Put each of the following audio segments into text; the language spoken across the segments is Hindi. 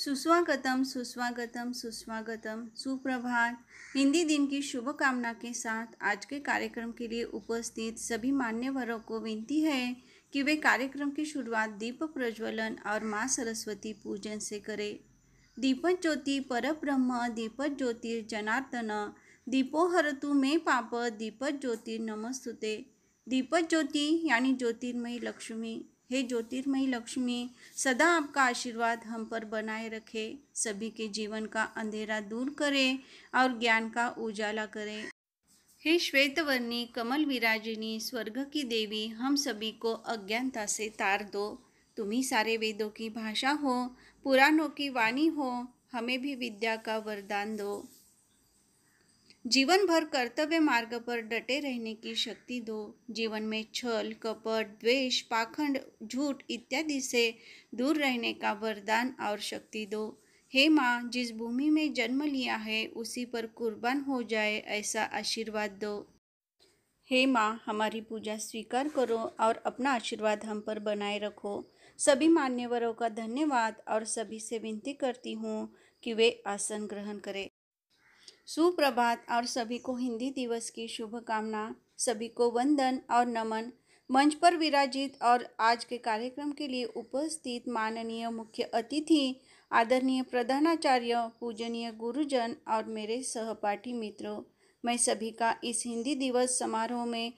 सुस्वागतम सुस्वागतम सुस्वागतम सुप्रभात। हिंदी दिन की शुभकामना के साथ आज के कार्यक्रम के लिए उपस्थित सभी मान्यवरों को विनती है कि वे कार्यक्रम की शुरुआत दीप प्रज्वलन और माँ सरस्वती पूजन से करें। दीपज्योति ज्योति परब्रह्म दीपज्योति ज्योतिर्जनार्दन दीपो हरतु मे पाप दीपज्योति ज्योतिर्नमस्तुते। दीपज्योति ज्योति यानी ज्योतिर्मयी लक्ष्मी। हे ज्योतिर्मयी लक्ष्मी, सदा आपका आशीर्वाद हम पर बनाए रखे, सभी के जीवन का अंधेरा दूर करे और ज्ञान का उजाला करे। हे श्वेतवर्णी कमल विराजिनी स्वर्ग की देवी, हम सभी को अज्ञानता से तार दो। तुम ही सारे वेदों की भाषा हो, पुराणों की वाणी हो, हमें भी विद्या का वरदान दो। जीवन भर कर्तव्य मार्ग पर डटे रहने की शक्ति दो। जीवन में छल कपट द्वेष पाखंड झूठ इत्यादि से दूर रहने का वरदान और शक्ति दो। हे माँ, जिस भूमि में जन्म लिया है उसी पर कुर्बान हो जाए ऐसा आशीर्वाद दो। हे माँ, हमारी पूजा स्वीकार करो और अपना आशीर्वाद हम पर बनाए रखो। सभी मान्यवरों का धन्यवाद और सभी से विनती करती हूँ कि वे आसन ग्रहण करें। सुप्रभात और सभी को हिंदी दिवस की शुभकामना, सभी को वंदन और नमन। मंच पर विराजित और आज के कार्यक्रम के लिए उपस्थित माननीय मुख्य अतिथि, आदरणीय प्रधानाचार्य, पूजनीय गुरुजन और मेरे सहपाठी मित्रों, मैं सभी का इस हिंदी दिवस समारोह में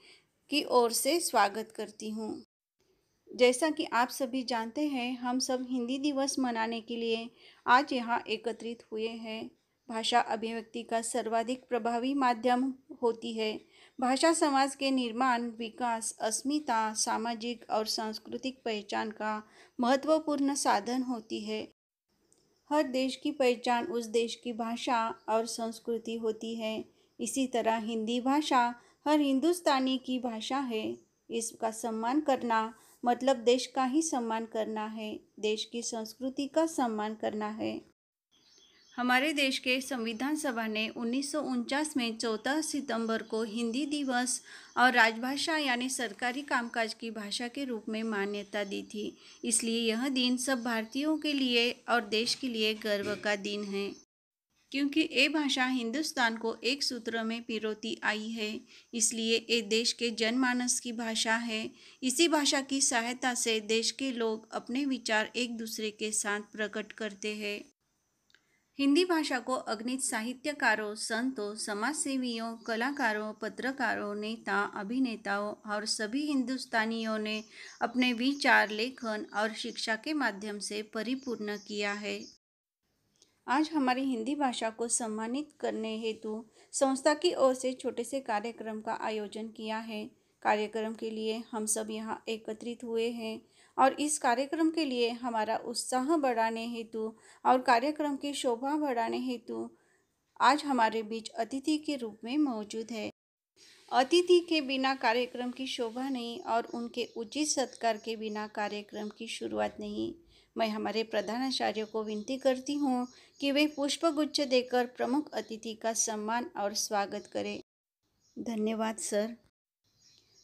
की ओर से स्वागत करती हूँ। जैसा कि आप सभी जानते हैं, हम सब हिंदी दिवस मनाने के लिए आज यहाँ एकत्रित हुए हैं। भाषा अभिव्यक्ति का सर्वाधिक प्रभावी माध्यम होती है। भाषा समाज के निर्माण, विकास, अस्मिता, सामाजिक और सांस्कृतिक पहचान का महत्वपूर्ण साधन होती है। हर देश की पहचान उस देश की भाषा और संस्कृति होती है। इसी तरह हिंदी भाषा हर हिंदुस्तानी की भाषा है। इसका सम्मान करना मतलब देश का ही सम्मान करना है, देश की संस्कृति का सम्मान करना है। हमारे देश के संविधान सभा ने 1949 में 14 सितंबर को हिंदी दिवस और राजभाषा यानी सरकारी कामकाज की भाषा के रूप में मान्यता दी थी। इसलिए यह दिन सब भारतीयों के लिए और देश के लिए गर्व का दिन है, क्योंकि ये भाषा हिंदुस्तान को एक सूत्र में पिरोती आई है। इसलिए ये देश के जनमानस की भाषा है। इसी भाषा की सहायता से देश के लोग अपने विचार एक दूसरे के साथ प्रकट करते हैं। हिंदी भाषा को अगणित साहित्यकारों, संतों, समाजसेवियों, कलाकारों, पत्रकारों, नेता, अभिनेताओं और सभी हिंदुस्तानियों ने अपने विचार, लेखन और शिक्षा के माध्यम से परिपूर्ण किया है। आज हमारी हिंदी भाषा को सम्मानित करने हेतु संस्था की ओर से छोटे से कार्यक्रम का आयोजन किया है। कार्यक्रम के लिए हम सब यहाँ एकत्रित हुए हैं और इस कार्यक्रम के लिए हमारा उत्साह बढ़ाने हेतु और कार्यक्रम की शोभा बढ़ाने हेतु आज हमारे बीच अतिथि के रूप में मौजूद है। अतिथि के बिना कार्यक्रम की शोभा नहीं और उनके उचित सत्कार के बिना कार्यक्रम की शुरुआत नहीं। मैं हमारे प्रधानाचार्य को विनती करती हूँ कि वे पुष्पगुच्छ देकर प्रमुख अतिथि का सम्मान और स्वागत करें। धन्यवाद सर।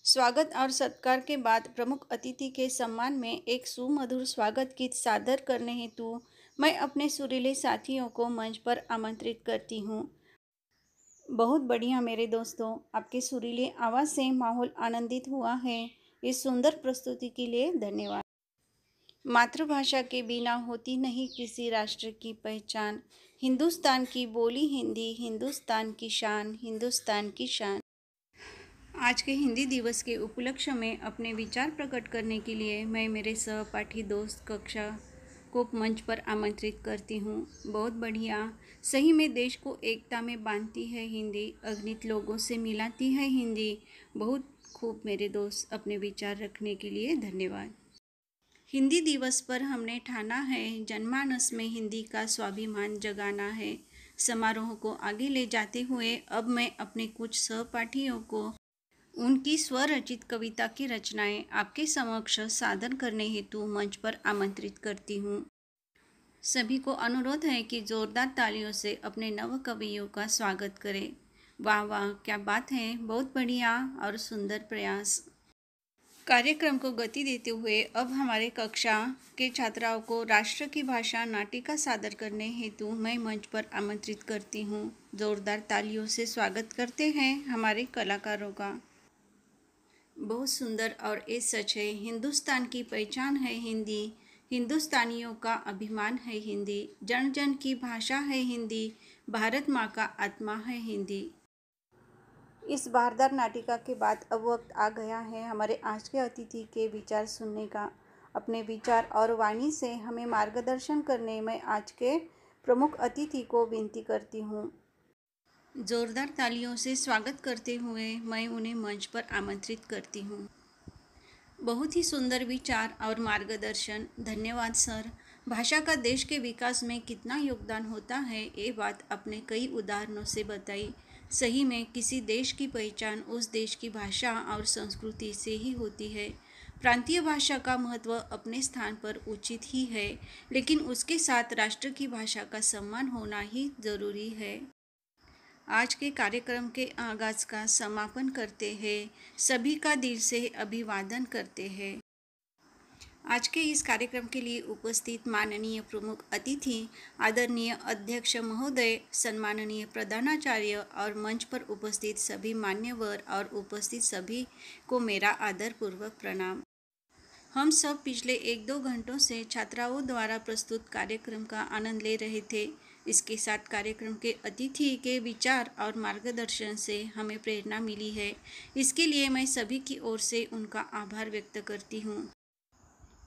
स्वागत और सत्कार के बाद प्रमुख अतिथि के सम्मान में एक सुमधुर स्वागत गीत सादर करने हेतु मैं अपने सुरीले साथियों को मंच पर आमंत्रित करती हूँ। बहुत बढ़िया मेरे दोस्तों, आपके सुरीले आवाज़ से माहौल आनंदित हुआ है। इस सुंदर प्रस्तुति के लिए धन्यवाद। मातृभाषा के बिना होती नहीं किसी राष्ट्र की पहचान। हिंदुस्तान की बोली हिंदी, हिंदुस्तान की शान, हिंदुस्तान की शान। आज के हिंदी दिवस के उपलक्ष्य में अपने विचार प्रकट करने के लिए मैं मेरे सहपाठी दोस्त कक्षा को मंच पर आमंत्रित करती हूँ। बहुत बढ़िया। सही में देश को एकता में बांधती है हिंदी, अगणित लोगों से मिलाती है हिंदी। बहुत खूब मेरे दोस्त, अपने विचार रखने के लिए धन्यवाद। हिंदी दिवस पर हमने ठाना है जनमानस में हिंदी का स्वाभिमान जगाना है। समारोह को आगे ले जाते हुए अब मैं अपने कुछ सहपाठियों को उनकी स्वरचित कविता की रचनाएं आपके समक्ष सादर करने हेतु मंच पर आमंत्रित करती हूँ। सभी को अनुरोध है कि जोरदार तालियों से अपने नव कवियों का स्वागत करें। वाह वाह, क्या बात है, बहुत बढ़िया और सुंदर प्रयास। कार्यक्रम को गति देते हुए अब हमारे कक्षा के छात्राओं को राष्ट्र की भाषा नाटिका सादर करने हेतु मैं मंच पर आमंत्रित करती हूँ। जोरदार तालियों से स्वागत करते हैं हमारे कलाकारों का। बहुत सुंदर और ये सच है, हिंदुस्तान की पहचान है हिंदी, हिंदुस्तानियों का अभिमान है हिंदी, जन जन की भाषा है हिंदी, भारत माँ का आत्मा है हिंदी। इस बारदार नाटिका के बाद अब वक्त आ गया है हमारे आज के अतिथि के विचार सुनने का। अपने विचार और वाणी से हमें मार्गदर्शन करने में आज के प्रमुख अतिथि को विनती करती हूँ। जोरदार तालियों से स्वागत करते हुए मैं उन्हें मंच पर आमंत्रित करती हूँ। बहुत ही सुंदर विचार और मार्गदर्शन, धन्यवाद सर। भाषा का देश के विकास में कितना योगदान होता है ये बात आपने कई उदाहरणों से बताई। सही में किसी देश की पहचान उस देश की भाषा और संस्कृति से ही होती है। प्रांतीय भाषा का महत्व अपने स्थान पर उचित ही है, लेकिन उसके साथ राष्ट्र की भाषा का सम्मान होना ही जरूरी है। आज के कार्यक्रम के आगाज का समापन करते हैं, सभी का दिल से अभिवादन करते हैं। आज के इस कार्यक्रम के लिए उपस्थित माननीय प्रमुख अतिथि, आदरणीय अध्यक्ष महोदय, सम्माननीय प्रधानाचार्य और मंच पर उपस्थित सभी मान्यवर और उपस्थित सभी को मेरा आदरपूर्वक प्रणाम। हम सब पिछले 1-2 घंटों से छात्राओं द्वारा प्रस्तुत कार्यक्रम का आनंद ले रहे थे। इसके साथ कार्यक्रम के अतिथि के विचार और मार्गदर्शन से हमें प्रेरणा मिली है। इसके लिए मैं सभी की ओर से उनका आभार व्यक्त करती हूँ।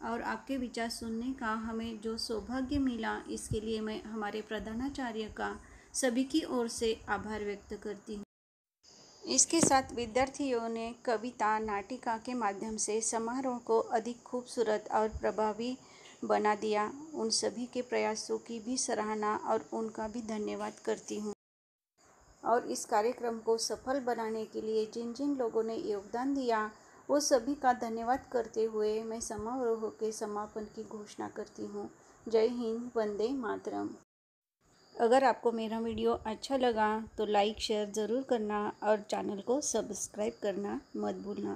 और आपके विचार सुनने का हमें जो सौभाग्य मिला, इसके लिए मैं हमारे प्रधानाचार्य का सभी की ओर से आभार व्यक्त करती हूँ। इसके साथ विद्यार्थियों ने कविता, नाटिका के माध्यम से समारोह को अधिक खूबसूरत और प्रभावी बना दिया। उन सभी के प्रयासों की भी सराहना और उनका भी धन्यवाद करती हूँ। और इस कार्यक्रम को सफल बनाने के लिए जिन जिन लोगों ने योगदान दिया, वो सभी का धन्यवाद करते हुए मैं समारोह के समापन की घोषणा करती हूँ। जय हिंद, वंदे मातरम। अगर आपको मेरा वीडियो अच्छा लगा तो लाइक शेयर ज़रूर करना और चैनल को सब्सक्राइब करना मत भूलना।